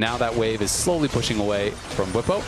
Now that wave is slowly pushing away from Whippo.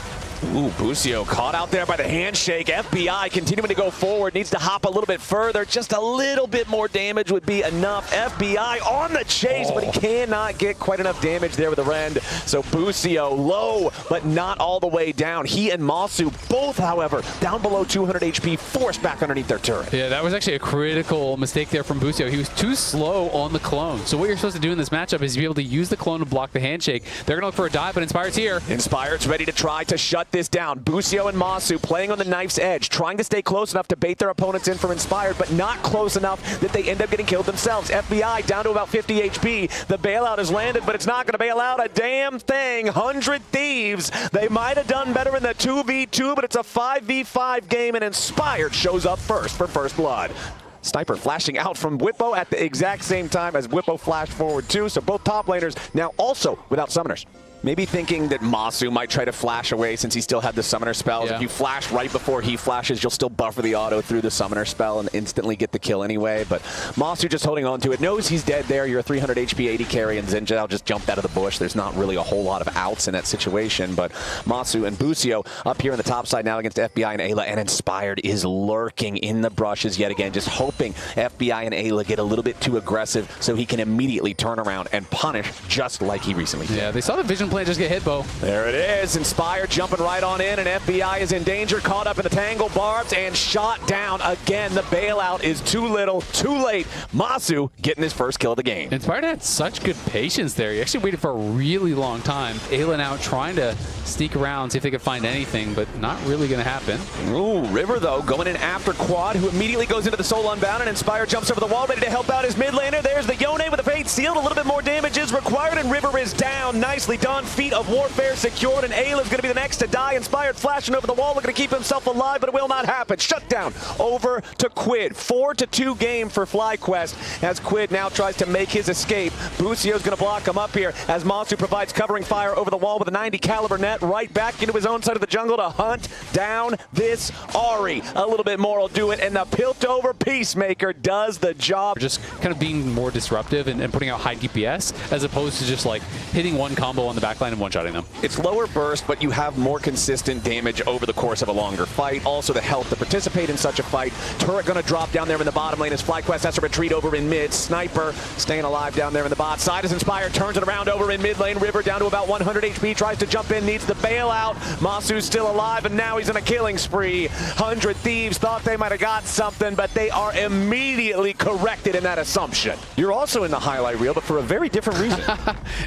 Ooh, Busio caught out there by the handshake. FBI continuing to go forward. Needs to hop a little bit further. Just a little bit more damage would be enough. FBI on the chase, but he cannot get quite enough damage there with the rend. So Busio low, but not all the way down. He and Masu both, however, down below 200 HP, forced back underneath their turret. Yeah, that was actually a critical mistake there from Busio. He was too slow on the clone. So what you're supposed to do in this matchup is be able to use the clone to block the handshake. They're going to look for a dive, but Inspired's here. Inspired's ready to try to shut this down. Busio and Masu playing on the knife's edge, trying to stay close enough to bait their opponents in for Inspired, but not close enough that they end up getting killed themselves. FBI down to about 50 HP. The bailout has landed, but it's not going to bail out a damn thing. 100 Thieves. They might have done better in the 2v2, but it's a 5v5 game, and Inspired shows up first for first blood. Sniper flashing out from Whippo at the exact same time as Whippo flashed forward too, so both top laners now also without summoners. Maybe thinking that Masu might try to flash away since he still had the summoner spells. Yeah. If you flash right before he flashes, you'll still buffer the auto through the summoner spell and instantly get the kill anyway. But Masu just holding on to it, knows he's dead there. You're a 300 HP 80 carry, and Zinjao just jumped out of the bush. There's not really a whole lot of outs in that situation. But Masu and Busio up here on the top side now against FBI and Ayla, and Inspired is lurking in the brushes yet again, just hoping FBI and Ayla get a little bit too aggressive so he can immediately turn around and punish just like he recently did. Yeah, they saw the vision plan just get hit, Bo. There it is. Inspired jumping right on in, and FBI is in danger, caught up in the tangle barbs and shot down again. The bailout is too little, too late. Masu getting his first kill of the game. Inspired had such good patience there. He actually waited for a really long time. Ayla now trying to sneak around, see if they could find anything, but not really going to happen. Ooh, River, though, going in after Quad, who immediately goes into the Soul Unbound, and Inspired jumps over the wall, ready to help out his mid laner. There's the Yone with the Fate Sealed. A little bit more damage is required, and River is down. Nicely done. Feet of Warfare secured, and Ayla's going to be the next to die. Inspired flashing over the wall, looking to keep himself alive, but it will not happen. Shut down over to Quid. 4-2 game for FlyQuest as Quid now tries to make his escape. Busio's going to block him up here as Masu provides covering fire over the wall with a 90 caliber net right back into his own side of the jungle to hunt down this Ahri. A little bit more will do it, and the Piltover Peacemaker does the job. Just kind of being more disruptive and putting out high DPS as opposed to just like hitting one combo on the backline and one-shotting them. It's lower burst, but you have more consistent damage over the course of a longer fight. Also the health to participate in such a fight. Turret going to drop down there in the bottom lane as FlyQuest has to retreat over in mid. Sniper staying alive down there in the bot side as Inspired turns it around over in mid lane. River down to about 100 HP, tries to jump in, needs the bailout. Masu's still alive, and now he's in a killing spree. 100 Thieves thought they might have got something, but they are immediately corrected in that assumption. You're also in the highlight reel, but for a very different reason.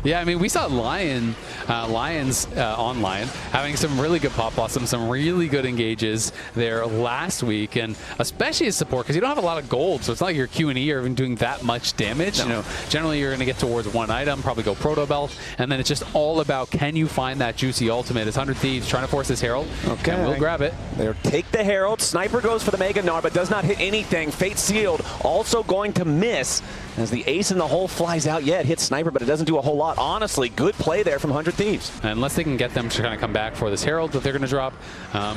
Yeah, I mean, we saw Lions online having some really good pop blossoms, some really good engages there last week, and especially as support because you don't have a lot of gold, so it's not like your Q&E are even doing that much damage. No. You know, generally you're going to get towards one item, probably go Proto Belt, and then it's just all about can you find that juicy ultimate. It's 100 Thieves trying to force this Herald, okay, and we'll grab it. They'll take the Herald. Sniper goes for the Mega Gnar, but does not hit anything. Fate Sealed also going to miss as the ace in the hole flies out. Yeah, it hits Sniper, but it doesn't do a whole lot. Honestly, good play there from 100 Thieves. Unless they can get them to kind of come back for this Herald that they're going to drop.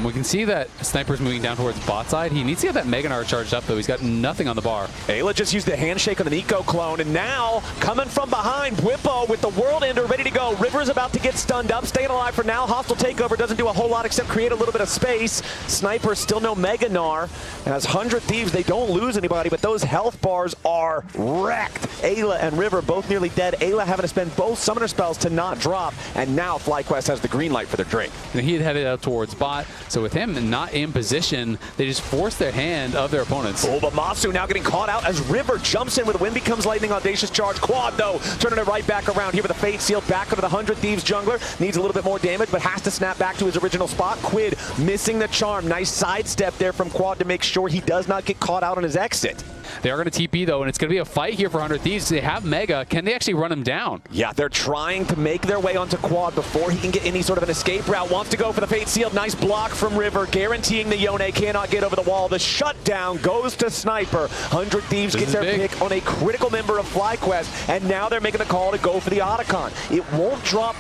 We can see that Sniper's moving down towards bot side. He needs to get that Mega Gnar charged up, though. He's got nothing on the bar. Ayla just used the handshake on the Nico clone, and now coming from behind, Whippo with the World Ender ready to go. River's about to get stunned up, staying alive for now. Hostile takeover doesn't do a whole lot except create a little bit of space. Sniper still no Mega Gnar. As 100 Thieves, they don't lose anybody, but those health bars are wrecked. Ayla and River both nearly dead. Ayla having to spend both summoner spells to not drop, and now FlyQuest has the green light for their Drake. And he had headed out towards bot, so with him not in position, they just force their hand of their opponents. Oh, but Masu now getting caught out as River jumps in with Wind Becomes Lightning, audacious charge. Quad, though, turning it right back around here with the Fate Sealed back into the 100 Thieves jungler. Needs a little bit more damage, but has to snap back to his original spot. Quid missing the charm. Nice sidestep there from Quad to make sure he does not get caught out on his exit. They are going to TP, though, and it's going to be a fight here for 100 Thieves. They have Mega. Can they actually run him down? Yeah, they're trying to make their way onto Quad before he can get any sort of an escape route. Wants to go for the Fate Sealed. Nice block from River, guaranteeing the Yone cannot get over the wall. The shutdown goes to Sniper. 100 Thieves gets their pick on a critical member of FlyQuest, and now they're making the call to go for the Otacon. It won't drop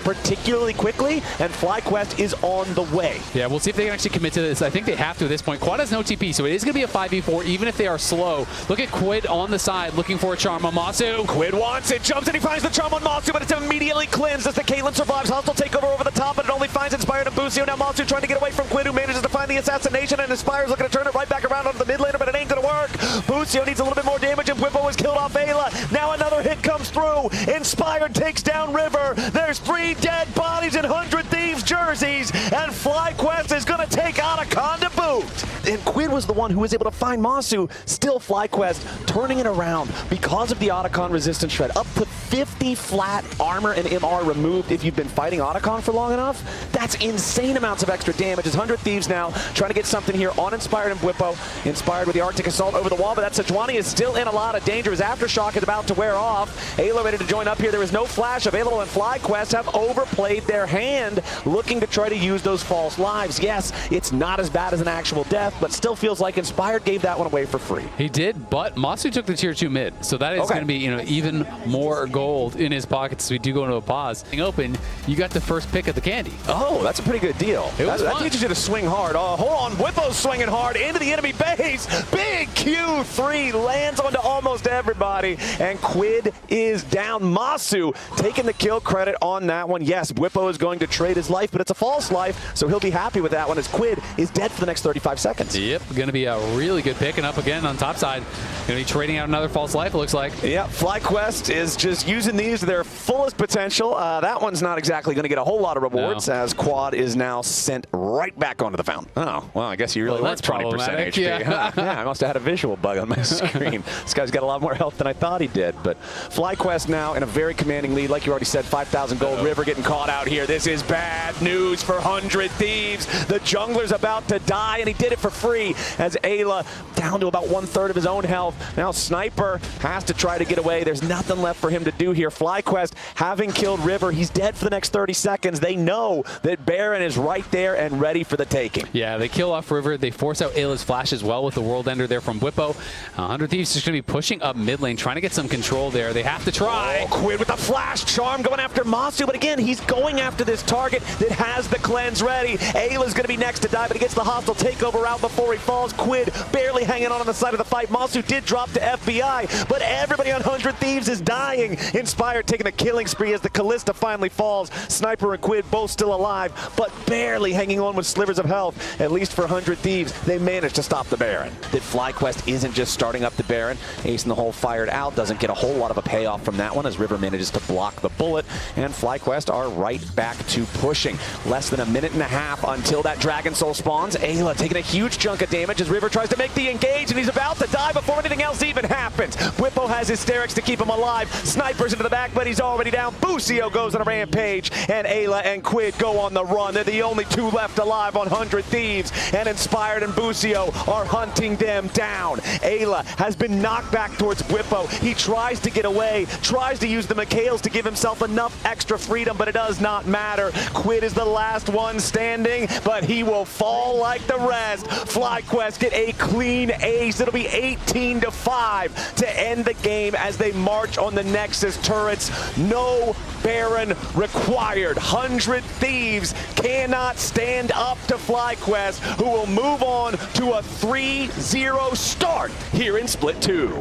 particularly quickly, and FlyQuest is on the way. Yeah, we'll see if they can actually commit to this. I think they have to at this point. Quad has no TP, so it is going to be a 5v4, even if they are slow. Look at Quid on the side, looking for a charm on Masu. Quid wants it, jumps and he finds the charm on Masu, but it's immediately cleansed as the Caitlyn survives. Hostile takeover over the top, but it only finds Inspired and Busio. Now Masu trying to get away from Quid, who manages to find the assassination, and Inspire's looking to turn it right back around onto the mid laner, but it ain't going to work. Busio needs a little bit more damage, and Whippo was killed off Ayla. Now another hit comes through. Inspired takes down River. There's 3 dead bodies in 100 Thieves jerseys, and FlyQuest is going to take Otacon to boot. And Quid was the one who was able to find Masu. Still FlyQuest turning it around because of the Otacon resistance shred. Up to 50 flat armor and MR removed if you've been fighting Otacon for long enough. That's insane amounts of extra damage. As 100 Thieves now trying to get something here on Inspired and Whippo. Inspired with the Arctic Assault over the wall, but that Sejuani is still in a lot of danger. His Aftershock is about to wear off. Ayla ready to join up here. There is no flash available, and FlyQuest have overplayed their hand, looking to try to use those false lives. Yes, it's not as bad as an actual death, but still feels like Inspired gave that one away for free. He did, but Masu took the tier 2 mid, so that is going to be, even more gold in his pockets as we do go into a pause. Open, you got the first pick of the candy. Oh, that's a pretty good deal. That teaches you to swing hard. Oh, hold on, Whippo's swinging hard into the enemy base. Big Q3 lands onto almost everybody, and Quid is down. Masu taking the kill credit on that one. Yes, Whippo is going to trade his life, but it's a false life, so he'll be happy with that one as Quid is dead for the next 35 seconds. Yep, going to be a really good pick, and up again on top side. Going to be trading out another false life, it looks like. Yeah, FlyQuest is just using these to their fullest potential. That one's not exactly going to get a whole lot of rewards, as Quad is now sent right back onto the fountain. Oh, well, I guess you really weren't 20% HP. Yeah. Yeah, I must have had a visual bug on my screen. This guy's got a lot more health than I thought he did. But FlyQuest now in a very commanding lead. Like you already said, 5,000 gold. River getting caught out here. This is bad news for 100 Thieves. The jungler's about to die, and he did it for free as Ayla down to about 1/3 of his own health. Now Sniper has to try to get away. There's nothing left for him to do here. FlyQuest having killed River. He's dead for the next 30 seconds. They know that Baron is right there and ready for the taking. Yeah, they kill off River. They force out Ayla's flash as well with the World Ender there from Whippo. 100 Thieves is going to be pushing up mid lane, trying to get some control there. They have to try. Oh, Quid with the flash charm going after Masu, but again, he's going after this target that has the cleanse ready. Ayla's going to be next to die, but he gets the hostile takeover out before he falls. Quid barely hanging on the side of the fight. Masu did drop to FBI, but everybody on 100 Thieves is dying. Inspired taking a killing spree as the Callista finally falls. Sniper and Quid both still alive, but barely hanging on with slivers of health. At least for 100 Thieves, they managed to stop the Baron. That FlyQuest isn't just starting up the Baron. Ace in the hole fired out, doesn't get a whole lot of a payoff from that one as River manages to block the bullet, and FlyQuest are right back to pushing. Less than a minute and a half until that Dragon Soul spawns. Ayla taking a huge chunk of damage as River tries to make the engage, and he's about to die before anything else even happens. Whippo has hysterics to keep him alive. Snipers into the back, but he's already down. Busio goes on a rampage, and Ayla and Quid go on the run. They're the only two left alive on 100 Thieves, and Inspired and Busio are hunting them down. Ayla has been knocked back towards Whippo. He tries to get away, tries to use the Mikhails to give himself enough extra freedom, but it does not matter. Quid is the last one standing, but he will fall like the rest. FlyQuest get a clean ace. It'll be 18-5 to end the game as they march on the Nexus turrets. No Baron required. 100 Thieves cannot stand up to FlyQuest, who will move on to a 3-0 start here in Split 2.